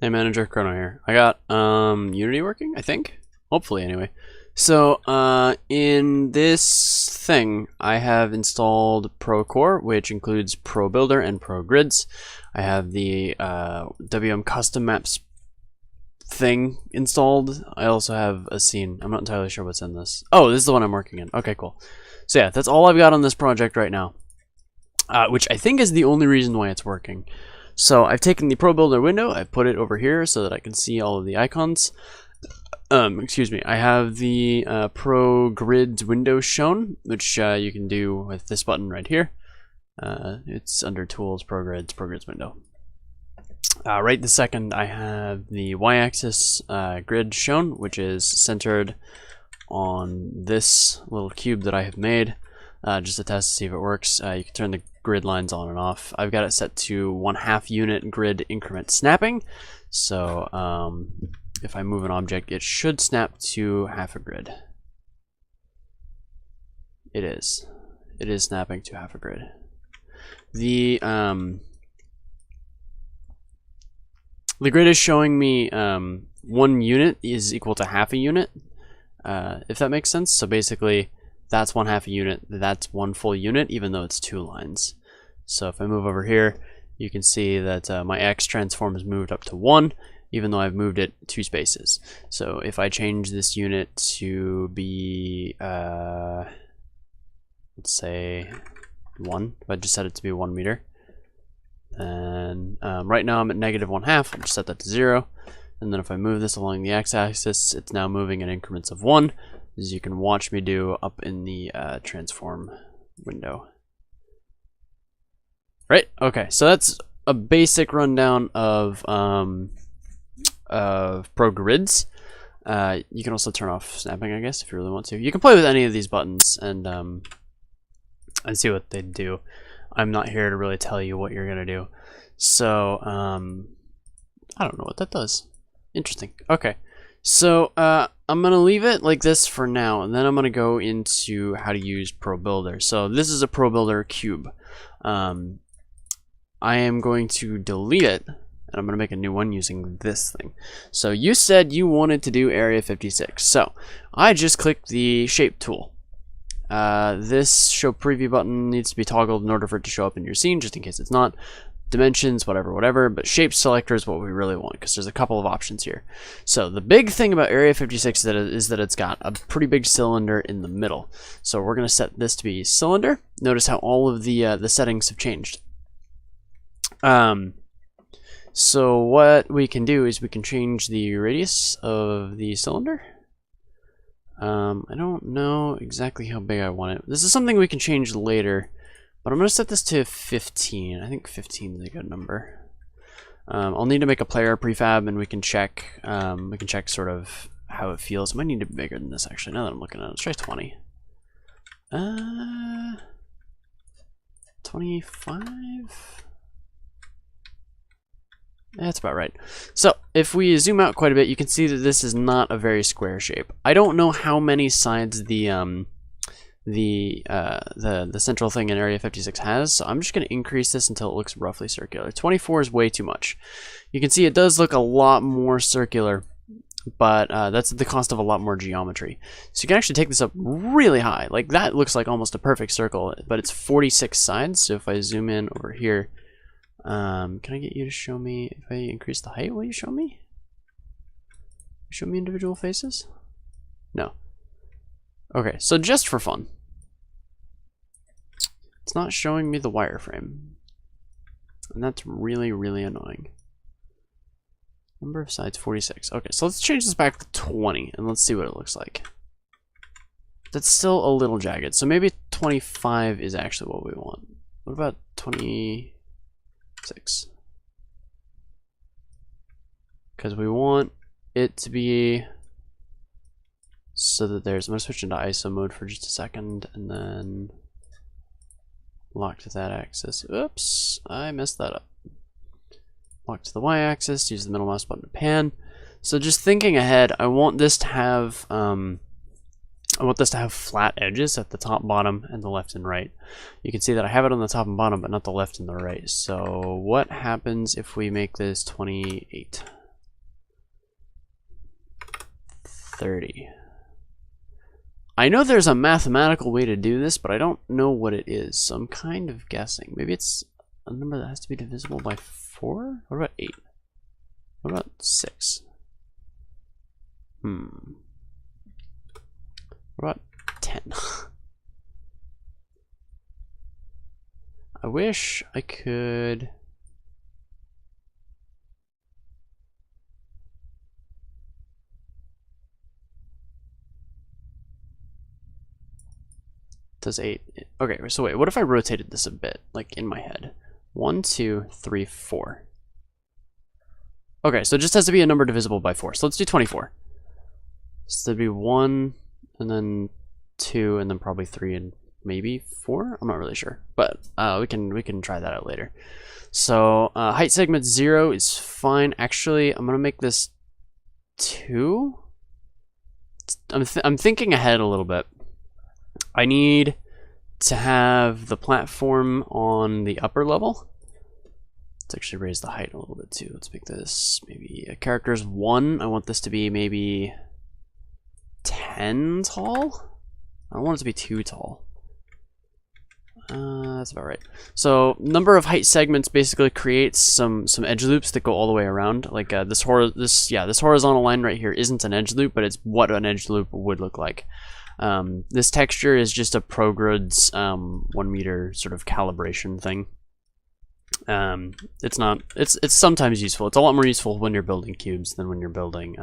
Hey manager, Chrono here. I got Unity working, I think. Hopefully anyway. So in this thing I have installed Procore, which includes Probuilder and ProGrids. I have the WM custom maps thing installed. I also have a scene. I'm not entirely sure what's in this. Oh, this is the one I'm working in. Okay, cool. So yeah, that's all I've got on this project right now. Which I think is the only reason why it's working. So I've taken the Probuilder window, I've put it over here so that I can see all of the icons. Excuse me, I have the ProGrids window shown, which you can do with this button right here. It's under Tools, ProGrids window. Right this second I have the y-axis grid shown, which is centered on this little cube that I have made. Just to test to see if it works. You can turn the grid lines on and off. I've got it set to 1/2 unit grid increment snapping. So if I move an object, it should snap to half a grid. It is. It is snapping to half a grid. The grid is showing me 1 unit is equal to half a unit, if that makes sense. So basically, that's 1/2 a unit, that's 1 full unit, even though it's 2 lines. So if I move over here, you can see that my X transform has moved up to 1, even though I've moved it 2 spaces. So if I change this unit to be, let's say 1, if I just set it to be 1 meter, then right now I'm at -1/2, I'll just set that to 0. And then if I move this along the x-axis, it's now moving in increments of 1. As you can watch me do up in the transform window. Right, okay, so that's a basic rundown of ProGrids. You can also turn off snapping, I guess, if you really want to. You can play with any of these buttons and see what they do. I'm not here to really tell you what you're gonna do. So I don't know what that does. Interesting. Okay. So I'm going to leave it like this for now, and then I'm going to go into how to use Probuilder. So this is a Probuilder cube. I am going to delete it, and I'm going to make a new one using this thing. So you said you wanted to do Area 56. So I just clicked the Shape tool. This Show Preview button needs to be toggled in order for it to show up in your scene, just in case it's not. Dimensions, whatever, but shape selector is what we really want because there's a couple of options here. So the big thing about Area 56 is that it's got a pretty big cylinder in the middle. So we're going to set this to be cylinder. Notice how all of the settings have changed. So what we can do is we can change the radius of the cylinder. I don't know exactly how big I want it. This is something we can change later. But I'm going to set this to 15. I think 15 is a good number. I'll need to make a player prefab, and we can check sort of how it feels. It might need to be bigger than this, actually, now that I'm looking at it. Let's try 20. 25? That's about right. So if we zoom out quite a bit, you can see that this is not a very square shape. I don't know how many sides the central thing in Area 56 has, so I'm just going to increase this until it looks roughly circular. 24 is way too much. You can see it does look a lot more circular, but that's at the cost of a lot more geometry. So you can actually take this up really high. Like that looks like almost a perfect circle, but it's 46 sides. So if I zoom in over here, can I get you to show me, if I increase the height, will you show me? Show me individual faces? No. Okay, so just for fun, it's not showing me the wireframe, and that's really, really annoying. Number of sides, 46. Okay, so let's change this back to 20, and let's see what it looks like. That's still a little jagged, so maybe 25 is actually what we want. What about 26? Because we want it to be so that there's, I'm going to switch into ISO mode for just a second, and then lock to that axis. Oops, I messed that up. Lock to the y-axis, use the middle mouse button to pan. So just thinking ahead, I want this to have flat edges at the top, bottom, and the left and right. You can see that I have it on the top and bottom, but not the left and the right. So what happens if we make this 28? 30. I know there's a mathematical way to do this, but I don't know what it is, so I'm kind of guessing. Maybe it's a number that has to be divisible by 4? What about 8? What about 6? What about 10? I wish I could... Does 8... Okay, so wait, what if I rotated this a bit, like in my head? 1, 2, 3, 4. Okay, so it just has to be a number divisible by 4. So let's do 24. So there'd be 1, and then 2, and then probably 3, and maybe 4? I'm not really sure, but we can try that out later. So height segment 0 is fine. Actually, I'm gonna make this 2. I'm thinking ahead a little bit. I need to have the platform on the upper level. Let's actually raise the height a little bit too. Let's make this maybe a character's 1. I want this to be maybe 10 tall. I don't want it to be too tall. That's about right. So number of height segments basically creates some edge loops that go all the way around. Like this horizontal line right here isn't an edge loop, but it's what an edge loop would look like. This texture is just a ProGrid's 1 meter sort of calibration thing. It's sometimes useful. It's a lot more useful when you're building cubes than when you're building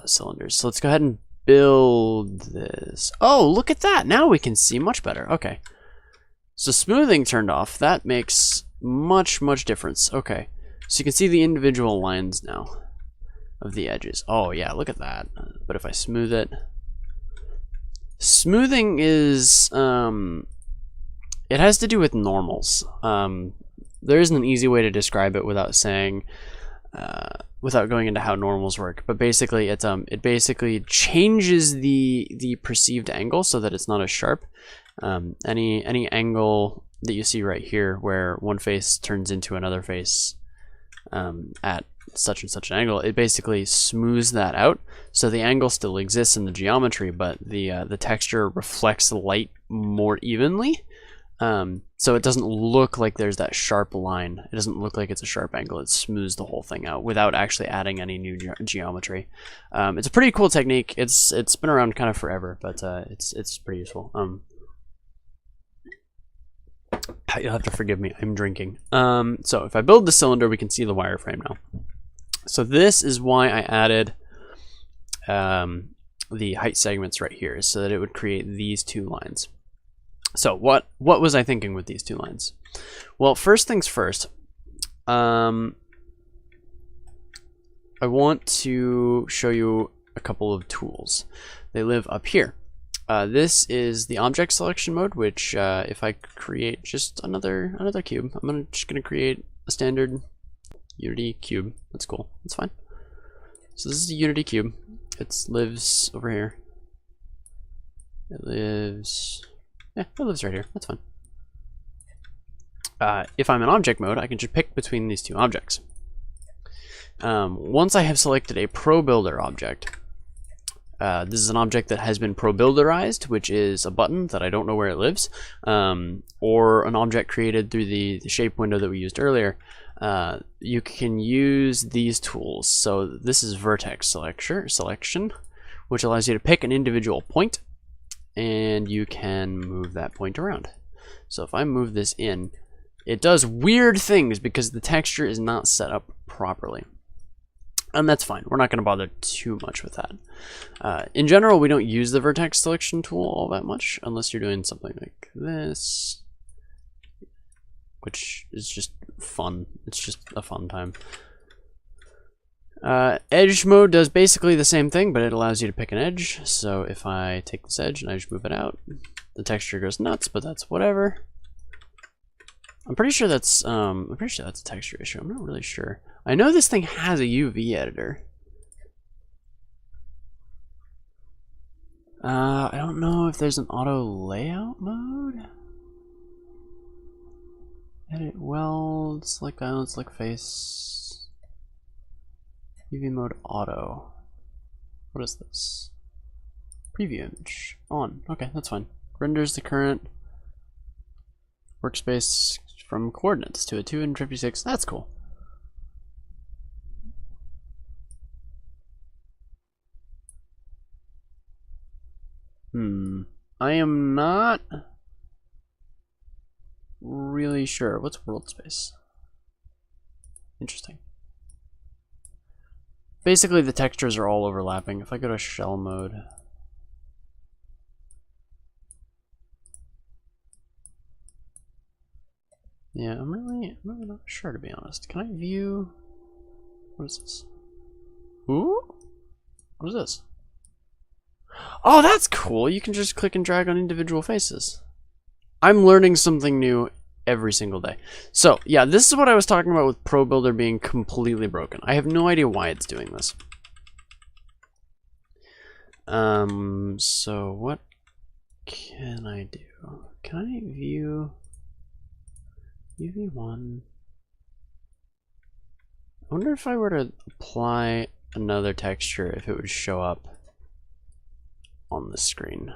cylinders. So let's go ahead and build this. Oh, look at that! Now we can see much better. Okay. So smoothing turned off. That makes much difference. Okay. So you can see the individual lines now of the edges. Oh yeah, look at that. But if I smooth it, smoothing is it has to do with normals. There isn't an easy way to describe it without saying without going into how normals work, but basically it basically changes the perceived angle so that it's not as sharp. Any angle that you see right here where one face turns into another face at such and such an angle, it basically smooths that out so the angle still exists in the geometry, but the texture reflects the light more evenly. So it doesn't look like there's that sharp line. It doesn't look like it's a sharp angle. It smooths the whole thing out without actually adding any new geometry. It's a pretty cool technique. It's been around kind of forever, but it's pretty useful. You'll have to forgive me. I'm drinking. So if I build the cylinder, we can see the wireframe now. So this is why I added the height segments right here, so that it would create these two lines. So what was I thinking with these two lines? Well, first things first, I want to show you a couple of tools. They live up here. This is the object selection mode, which if I create just another cube, I'm just gonna create a standard Unity cube. That's cool. That's fine. So this is a Unity cube. It lives over here. It lives right here. That's fine. If I'm in object mode, I can just pick between these two objects. Once I have selected a Probuilder object, this is an object that has been Probuilderized, which is a button that I don't know where it lives, or an object created through the shape window that we used earlier. You can use these tools. So this is vertex selection, which allows you to pick an individual point, and you can move that point around. So if I move this in, it does weird things because the texture is not set up properly. And that's fine. We're not going to bother too much with that. In general, we don't use the vertex selection tool all that much unless you're doing something like this, which is just fun. It's just a fun time. Edge mode does basically the same thing, but it allows you to pick an edge. So if I take this edge and I just move it out, the texture goes nuts, but that's whatever. I'm pretty sure that's a texture issue. I'm not really sure. I know this thing has a UV editor. I don't know if there's an auto layout mode. Edit weld, select island, select face. UV mode auto. What is this? Preview image. On. Okay, that's fine. Renders the current workspace from coordinates to a 256. That's cool. I am not really sure. What's world space? Interesting. Basically, the textures are all overlapping. If I go to shell mode, yeah, I'm really not sure, to be honest. Can I view? What is this? Ooh, what is this? Oh, that's cool. You can just click and drag on individual faces. I'm learning something new every single day. So yeah, this is what I was talking about with Probuilder being completely broken. I have no idea why it's doing this. So what can I do? Can I view UV1? I wonder if I were to apply another texture, if it would show up on the screen.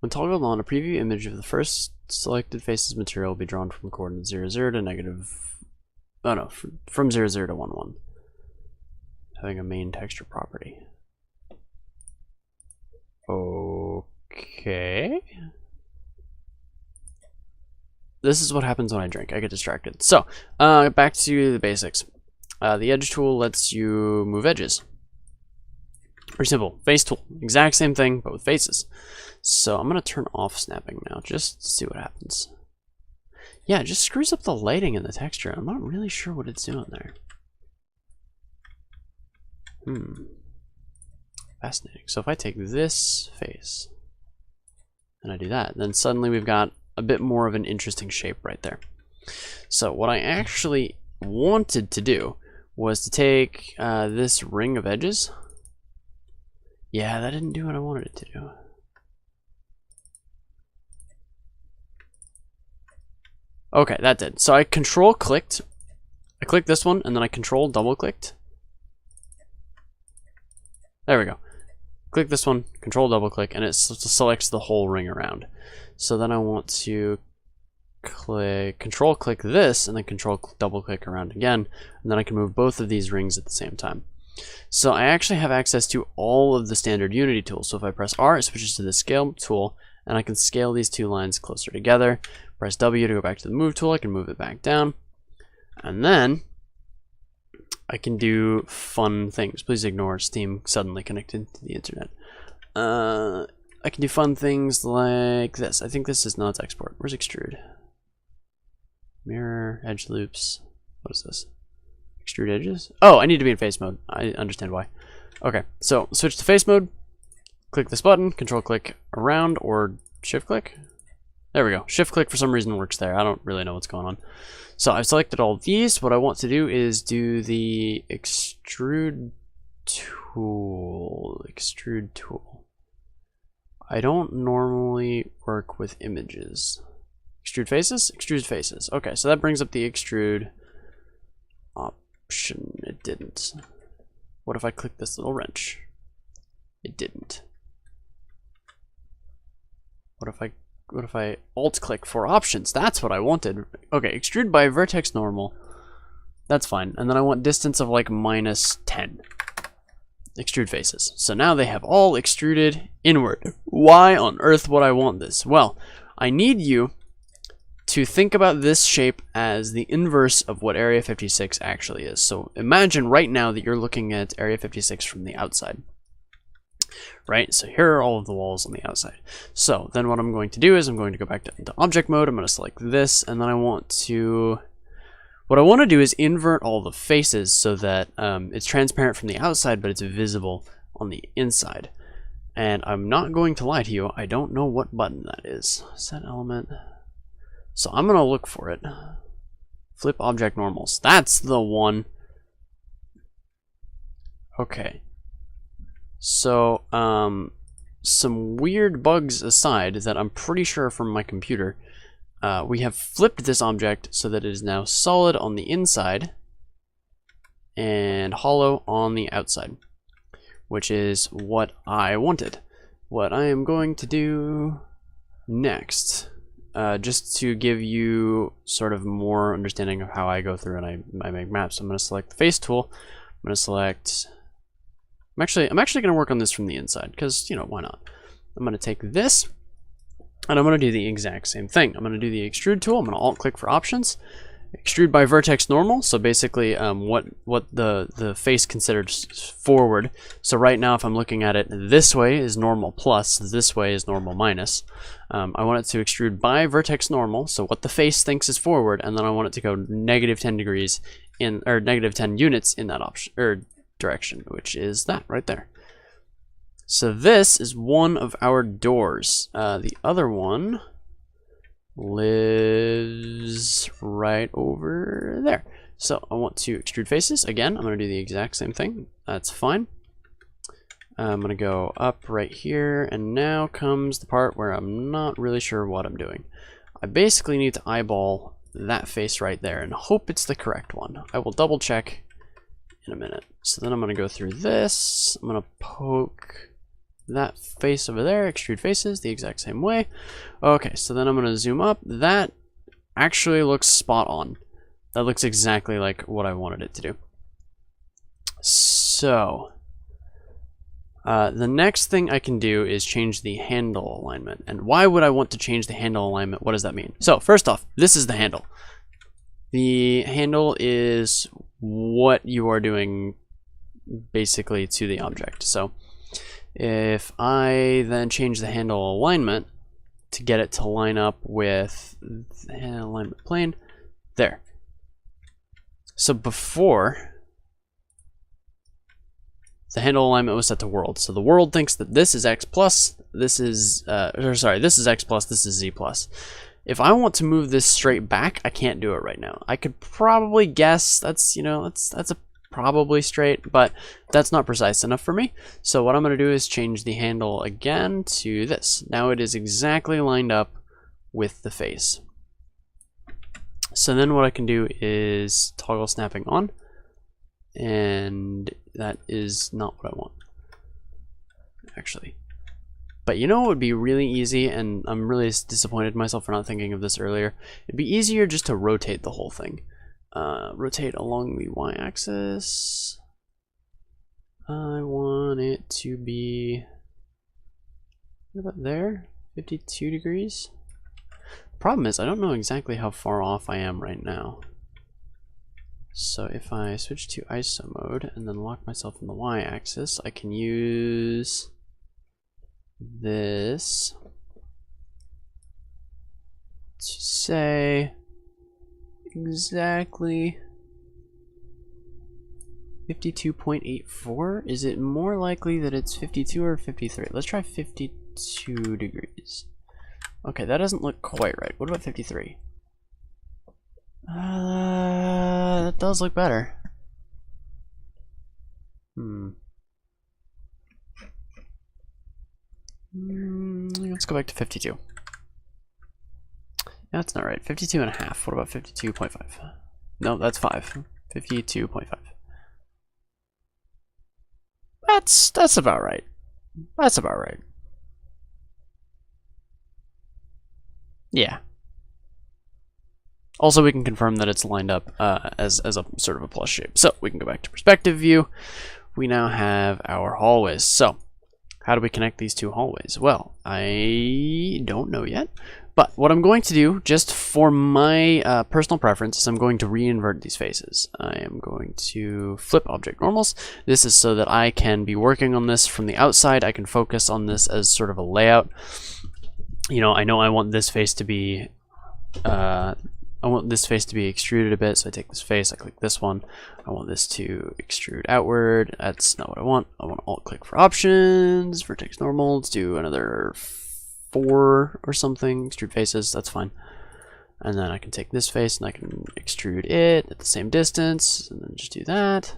When toggled on, a preview image of the first selected face's material will be drawn from coordinates 0, 0 to negative... Oh no, from 0, 0 to 1, 1. Having a main texture property. Okay. This is what happens when I drink. I get distracted. So, back to the basics. The edge tool lets you move edges. Pretty simple. Face tool. Exact same thing, but with faces. So I'm going to turn off snapping now, just to see what happens. Yeah, it just screws up the lighting and the texture. I'm not really sure what it's doing there. Fascinating. So if I take this face, and I do that, then suddenly we've got a bit more of an interesting shape right there. So what I actually wanted to do was to take this ring of edges. Yeah, that didn't do what I wanted it to do. Okay, that did. So I control clicked. I clicked this one, and then I control double clicked. There we go. Click this one, control double click, and it selects the whole ring around. So then I want to control click this, and then control double click around again, and then I can move both of these rings at the same time. So I actually have access to all of the standard Unity tools. So if I press R, it switches to the scale tool, and I can scale these two lines closer together. Press W to go back to the move tool. I can move it back down, and then I can do fun things. Please ignore Steam suddenly connected to the internet. I can do fun things like this. I think this is not export. Where's extrude? Mirror, edge loops. What is this? Extrude edges? Oh, I need to be in face mode. I understand why. Okay, so switch to face mode. Click this button, control click around, or shift click. There we go. Shift click for some reason works there. I don't really know what's going on. So I've selected all of these. What I want to do is do the extrude tool. Extrude tool. I don't normally work with images. Extrude faces? Extrude faces. Okay, so that brings up the extrude option. It didn't. What if I click this little wrench? It didn't. What if I alt click for options? That's what I wanted. Okay, extrude by vertex normal. That's fine. And then I want distance of like -10. Extrude faces. So now they have all extruded inward. Why on earth would I want this? Well, I need you to think about this shape as the inverse of what Area 56 actually is. So imagine right now that you're looking at Area 56 from the outside. Right, so here are all of the walls on the outside. So then what I'm going to do is I'm going to go back to object mode. I'm going to select this, and then what I want to do is invert all the faces so that it's transparent from the outside, but it's visible on the inside. And I'm not going to lie to you, I don't know what button that is. Set element. So I'm going to look for it. Flip object normals. That's the one. Okay. So, some weird bugs aside that I'm pretty sure from my computer, we have flipped this object so that it is now solid on the inside and hollow on the outside, which is what I wanted. What I am going to do next, just to give you sort of more understanding of how I go through and I make maps, I'm going to select the face tool. I'm going to select, I'm actually going to work on this from the inside because, you know, why not? I'm going to take this and I'm going to do the exact same thing. I'm going to do the extrude tool. I'm going to alt click for options. Extrude by vertex normal, so basically what the face considers forward. So right now if I'm looking at it, this way is normal plus, this way is normal minus. I want it to extrude by vertex normal, so what the face thinks is forward, and then I want it to go negative 10 degrees in, or negative 10 units in that option or direction, which is that right there. So this is one of our doors. The other one lives right over there. So I want to extrude faces. Again, I'm going to do the exact same thing. That's fine. I'm going to go up right here, and now comes the part where I'm not really sure what I'm doing. I basically need to eyeball that face right there and hope it's the correct one. I will double check in a minute. So then I'm going to go through this. I'm going to poke that face over there, extrude faces the exact same way. Okay, so then I'm going to zoom up. That actually looks spot on. That looks exactly like what I wanted it to do. So the next thing I can do is change the handle alignment. And why would I want to change the handle alignment? What does that mean? So first off, this is the handle. The handle is what you are doing basically to the object. So if I then change the handle alignment to get it to line up with the alignment plane, there. So before, the handle alignment was set to world. So the world thinks that this is X plus, this is, this is X plus, this is Z plus. If I want to move this straight back, I can't do it right now. I could probably guess that's, you know, that's a probably straight, but that's not precise enough for me. So what I'm going to do is change the handle again to this. Now it is exactly lined up with the face. So then what I can do is toggle snapping on, and that is not what I want, actually. But you know what would be really easy, and I'm really disappointed in myself for not thinking of this earlier. It'd be easier just to rotate the whole thing. Rotate along the y-axis. I want it to be, what about there? 52 degrees? Problem is, I don't know exactly how far off I am right now. So if I switch to ISO mode and then lock myself in the y-axis, I can use this to say exactly 52.84. Is it more likely that it's 52 or 53? Let's try 52 degrees. Okay, that doesn't look quite right. What about 53? That does look better. Let's go back to 52. That's not right. 52 and a half. What about 52.5? No, that's 5. 52.5. That's about right. That's about right. Yeah. Also, we can confirm that it's lined up as a sort of a plus shape. So we can go back to perspective view. We now have our hallways. So how do we connect these two hallways? Well, I don't know yet. But what I'm going to do, just for my personal preference, is I'm going to re-invert these faces. I am going to flip object normals. This is so that I can be working on this from the outside. I can focus on this as sort of a layout. You know I want this face to be, extruded a bit. So I take this face, I click this one. I want this to extrude outward. That's not what I want. I want to alt click for options, vertex normal. Let's do another 4 or something, extrude faces, that's fine. And then I can take this face and I can extrude it at the same distance, and then just do that.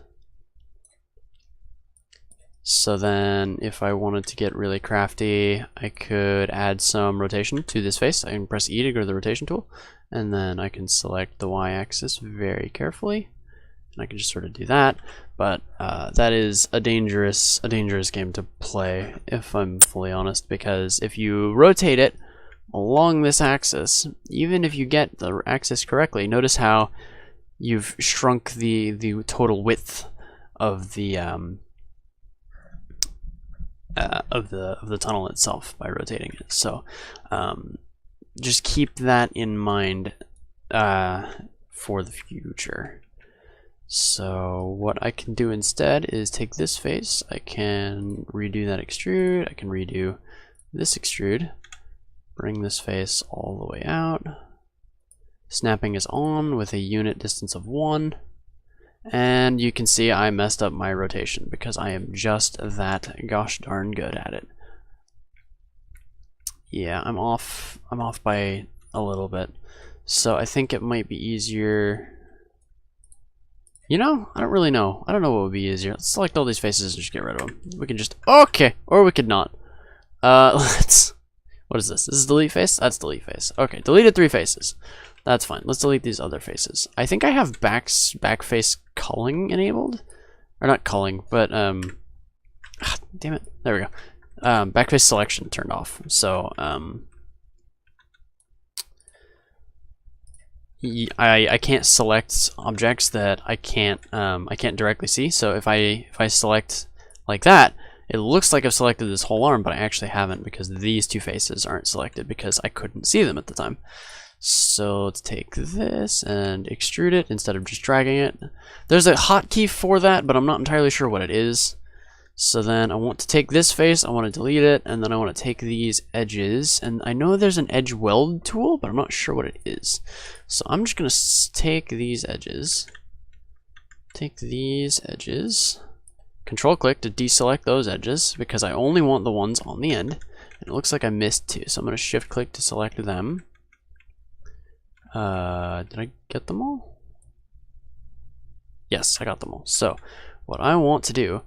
So then if I wanted to get really crafty, I could add some rotation to this face. I can press E to go to the rotation tool, and then I can select the y-axis very carefully, and I can just sort of do that. But that is a dangerous game to play, if I'm fully honest, because if you rotate it along this axis, even if you get the axis correctly, notice how you've shrunk the total width of the tunnel itself by rotating it. So just keep that in mind for the future. So what I can do instead is take this face, I can redo that extrude, I can redo this extrude, bring this face all the way out. Snapping is on with a unit distance of 1. And you can see I messed up my rotation because I am just that gosh darn good at it. Yeah, I'm off by a little bit. So I think it might be easier. You know, I don't really know. I don't know what would be easier. Let's select all these faces and just get rid of them. We can just, okay, or we could not. Let's, what is this? This is delete face? That's delete face. Okay, deleted 3 faces. That's fine. Let's delete these other faces. I think I have back face culling enabled. Or not culling, but damn it. There we go. Back face selection turned off. So I can't select objects that I can't directly see. So if I select like that, it looks like I've selected this whole arm, but I actually haven't because these 2 faces aren't selected because I couldn't see them at the time. So let's take this and extrude it instead of just dragging it. There's a hotkey for that, but I'm not entirely sure what it is. So then I want to take this face, I want to delete it, and then I want to take these edges. And I know there's an edge weld tool, but I'm not sure what it is. So I'm just going to take these edges. Control click to deselect those edges because I only want the ones on the end. And it looks like I missed 2, so I'm going to shift click to select them. Did I get them all? Yes, I got them all. So what I want to do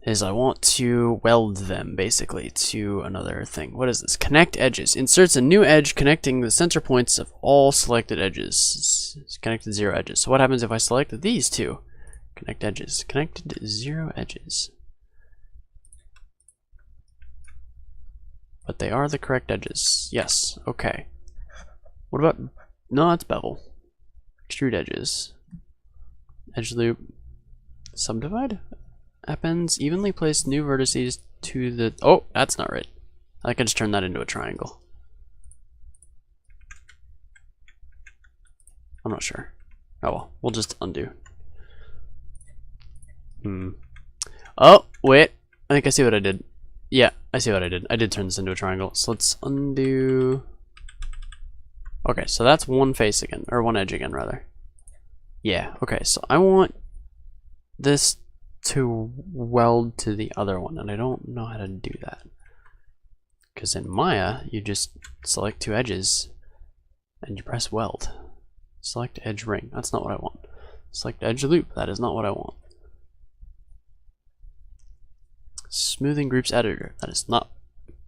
is I want to weld them basically to another thing. What is this? Connect edges. Inserts a new edge connecting the center points of all selected edges. It's connected 0 edges. So what happens if I select these 2? Connect edges. Connected 0 edges. But they are the correct edges. Yes. Okay. What about, no, that's bevel. Extrude edges. Edge loop. Subdivide? Appends evenly place new vertices to the, oh, that's not right. I can just turn that into a triangle. I'm not sure. Oh well, we'll just undo. Oh, wait. I think I see what I did. Yeah, I see what I did. I did turn this into a triangle. So let's undo. Okay, so that's one face again, or one edge again, rather. Yeah, okay, so I want this to weld to the other one, and I don't know how to do that. Because in Maya, you just select 2 edges, and you press weld. Select edge ring, that's not what I want. Select edge loop, that is not what I want. Smoothing groups editor, that is not,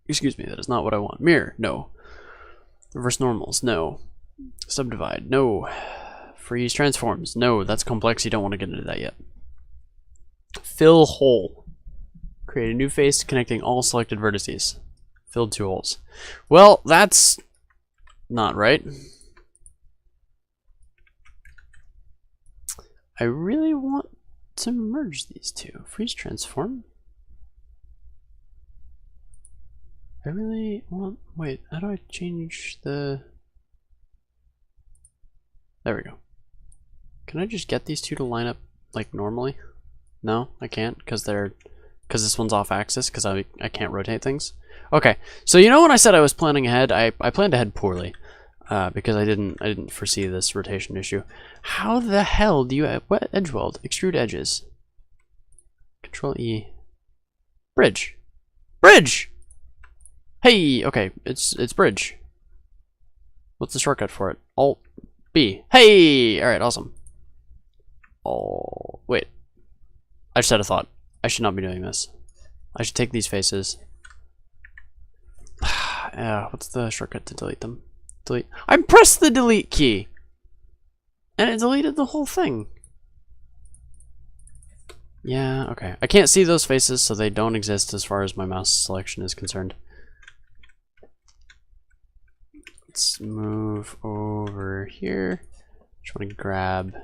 excuse me, that is not what I want. Mirror, no. Reverse normals, no. Subdivide, no. Freeze transforms, no. That's complex, you don't want to get into that yet. Fill hole. Create a new face connecting all selected vertices. Filled 2 holes. Well, that's not right. I really want to merge these 2. Freeze transform. I really want, wait, how do I change the, there we go. Can I just get these 2 to line up like normally? No, I can't, because this one's off axis, because I can't rotate things. Okay, so you know when I said I was planning ahead, I planned ahead poorly, because I didn't foresee this rotation issue. How the hell do you, what edge weld? Extrude edges. Control E. Bridge. Bridge! Hey, okay, it's bridge. What's the shortcut for it? Alt B. Hey! Alright, awesome. Oh, wait. I just had a thought. I should not be doing this. I should take these faces. What's the shortcut to delete them? Delete. I pressed the delete key! And it deleted the whole thing. Yeah, okay. I can't see those faces, so they don't exist as far as my mouse selection is concerned. Let's move over here. Just want to grab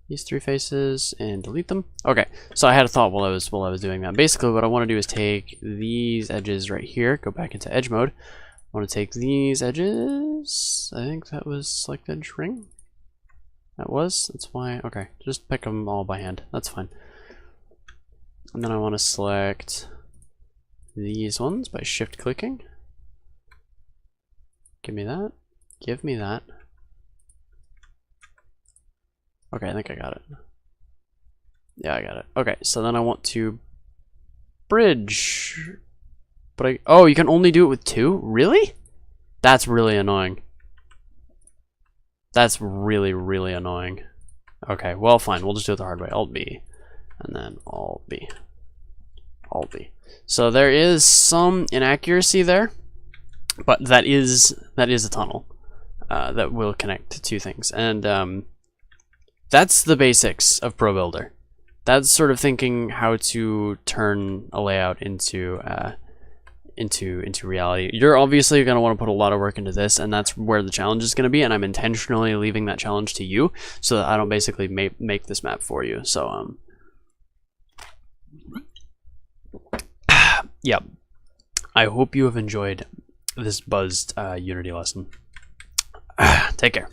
these 3 faces and delete them. Okay, so I had a thought while I was doing that. Basically, what I want to do is take these edges right here, go back into edge mode. I want to take these edges. I think that was select edge ring. That's why. Okay, just pick them all by hand. That's fine. And then I want to select these ones by shift clicking. Give me that. Give me that. Okay, I think I got it. Yeah, I got it. Okay, so then I want to bridge. But oh, you can only do it with 2? Really? That's really annoying. That's really, really annoying. Okay, well, fine. We'll just do it the hard way. Alt B. And then Alt B. Alt B. So there is some inaccuracy there, but that is a tunnel that will connect to 2 things. And that's the basics of Probuilder. That's sort of thinking how to turn a layout into reality. You're obviously going to want to put a lot of work into this, and that's where the challenge is going to be, and I'm intentionally leaving that challenge to you so that I don't basically make this map for you. So yeah, I hope you have enjoyed this buzzed Unity lesson. Take care.